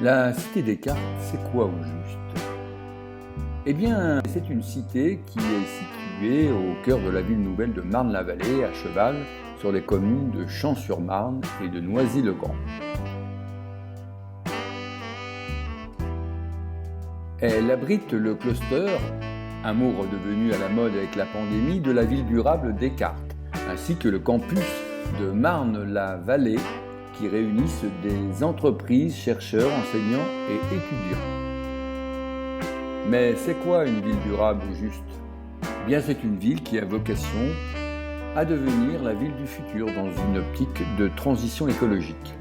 La cité des Cartes, c'est quoi au juste? Eh bien, c'est une cité qui est située au cœur de la ville nouvelle de Marne-la-Vallée, à cheval, sur les communes de Champs-sur-Marne et de Noisy-le-Grand. Elle abrite le cluster, un mot redevenu à la mode avec la pandémie, de la ville durable Descartes, ainsi que le campus de Marne-la-Vallée, qui réunissent des entreprises, chercheurs, enseignants et étudiants. Mais c'est quoi une ville durable au juste? Eh bien, c'est une ville qui a vocation à devenir la ville du futur dans une optique de transition écologique.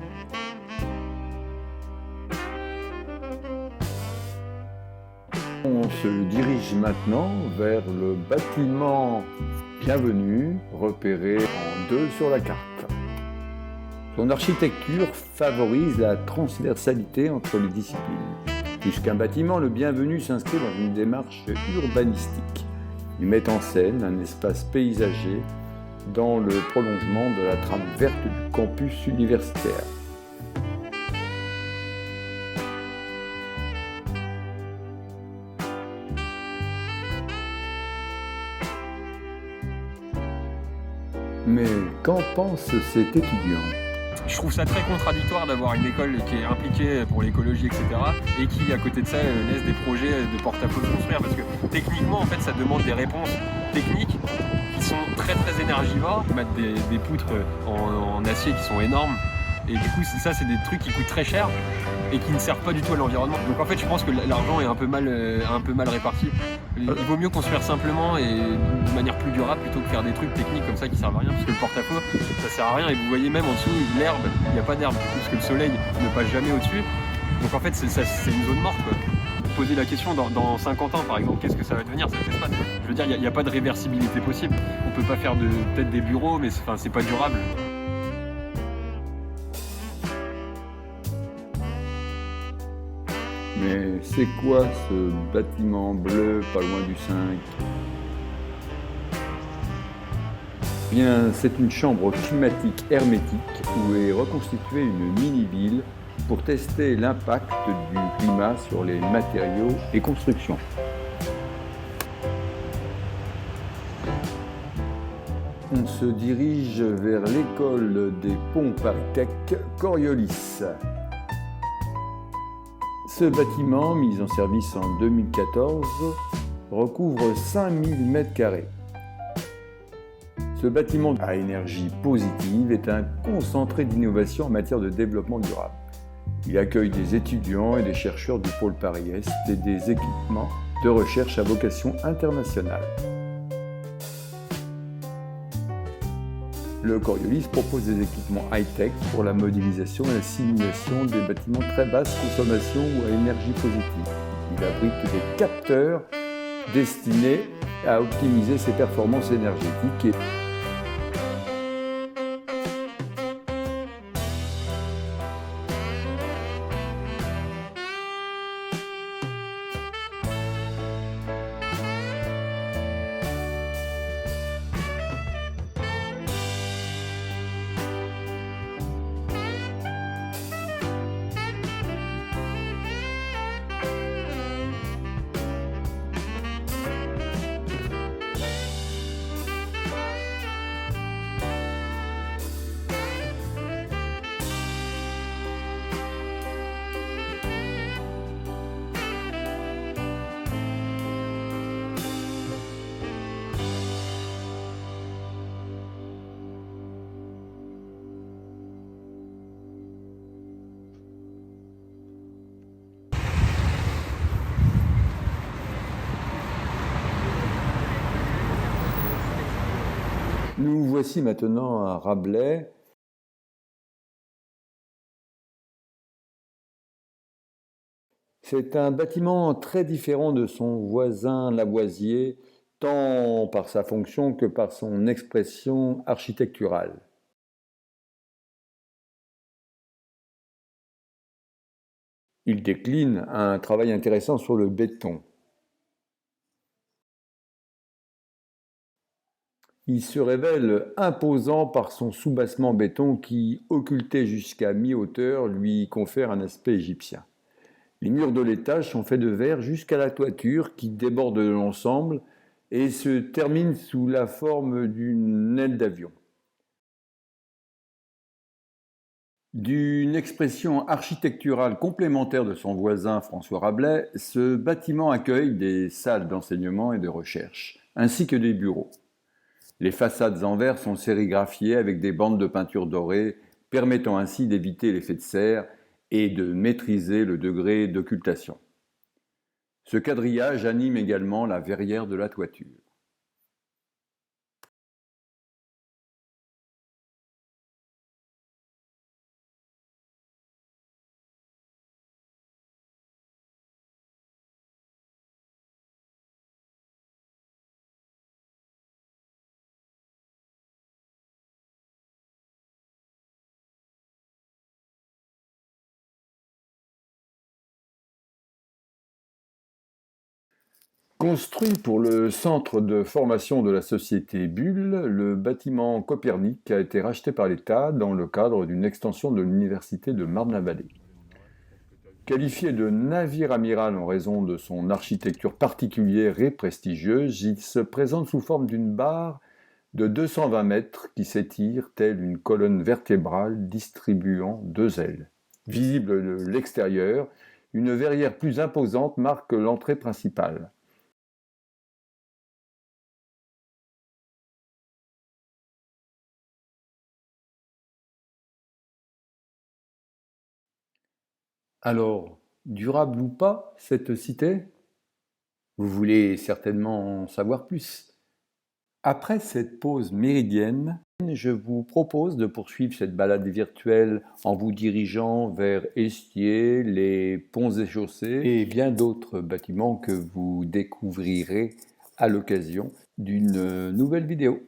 On se dirige maintenant vers le bâtiment Bienvenue, repéré en 2 sur la carte. Son architecture favorise la transversalité entre les disciplines. Plus qu'un bâtiment, le Bienvenu s'inscrit dans une démarche urbanistique. Il met en scène un espace paysager dans le prolongement de la trame verte du campus universitaire. Mais qu'en pense cet étudiant? Je trouve ça très contradictoire d'avoir une école qui est impliquée pour l'écologie, etc. et qui, à côté de ça, laisse des projets de porte-à-faux se construire. Parce que techniquement, en fait, ça demande des réponses techniques qui sont très très énergivores. Mettre des poutres en acier qui sont énormes. Et du coup, ça, c'est des trucs qui coûtent très cher et qui ne servent pas du tout à l'environnement. Donc en fait, je pense que l'argent est un peu mal réparti. Il vaut mieux construire simplement et de manière plus durable plutôt que faire des trucs techniques comme ça qui servent à rien. Parce que le porte-à-faux, ça sert à rien. Et vous voyez même en dessous, l'herbe, il n'y a pas d'herbe du coup, parce que le soleil ne passe jamais au-dessus. Donc en fait, c'est une zone morte, quoi. Poser la question dans 50 ans par exemple, qu'est-ce que ça va devenir cet espace? Je veux dire, il n'y a pas de réversibilité possible. On peut pas faire peut-être des bureaux, mais c'est pas durable. Mais c'est quoi ce bâtiment bleu pas loin du 5? Bien, c'est une chambre climatique hermétique où est reconstituée une mini-ville pour tester l'impact du climat sur les matériaux et constructions. On se dirige vers l'école des ponts Paris-Tech Coriolis. Ce bâtiment, mis en service en 2014, recouvre 5000 m². Ce bâtiment à énergie positive est un concentré d'innovation en matière de développement durable. Il accueille des étudiants et des chercheurs du pôle Paris-Est et des équipements de recherche à vocation internationale. Le Coriolis propose des équipements high-tech pour la modélisation et la simulation des bâtiments très basse consommation ou à énergie positive. Il abrite des capteurs destinés à optimiser ses performances énergétiques. Nous voici maintenant à Rabelais. C'est un bâtiment très différent de son voisin Lavoisier, tant par sa fonction que par son expression architecturale. Il décline un travail intéressant sur le béton. Il se révèle imposant par son soubassement béton qui, occulté jusqu'à mi-hauteur, lui confère un aspect égyptien. Les murs de l'étage sont faits de verre jusqu'à la toiture qui déborde de l'ensemble et se termine sous la forme d'une aile d'avion. D'une expression architecturale complémentaire de son voisin François Rabelais, ce bâtiment accueille des salles d'enseignement et de recherche, ainsi que des bureaux. Les façades en verre sont sérigraphiées avec des bandes de peinture dorée, permettant ainsi d'éviter l'effet de serre et de maîtriser le degré d'occultation. Ce quadrillage anime également la verrière de la toiture. Construit pour le centre de formation de la société Bull, le bâtiment Copernic a été racheté par l'État dans le cadre d'une extension de l'université de Marne-la-Vallée. Qualifié de navire amiral en raison de son architecture particulière et prestigieuse, il se présente sous forme d'une barre de 220 mètres qui s'étire telle une colonne vertébrale distribuant deux ailes. Visible de l'extérieur, une verrière plus imposante marque l'entrée principale. Alors, durable ou pas, cette cité? Vous voulez certainement en savoir plus. Après cette pause méridienne, je vous propose de poursuivre cette balade virtuelle en vous dirigeant vers Estier, les ponts et chaussées et bien d'autres bâtiments que vous découvrirez à l'occasion d'une nouvelle vidéo.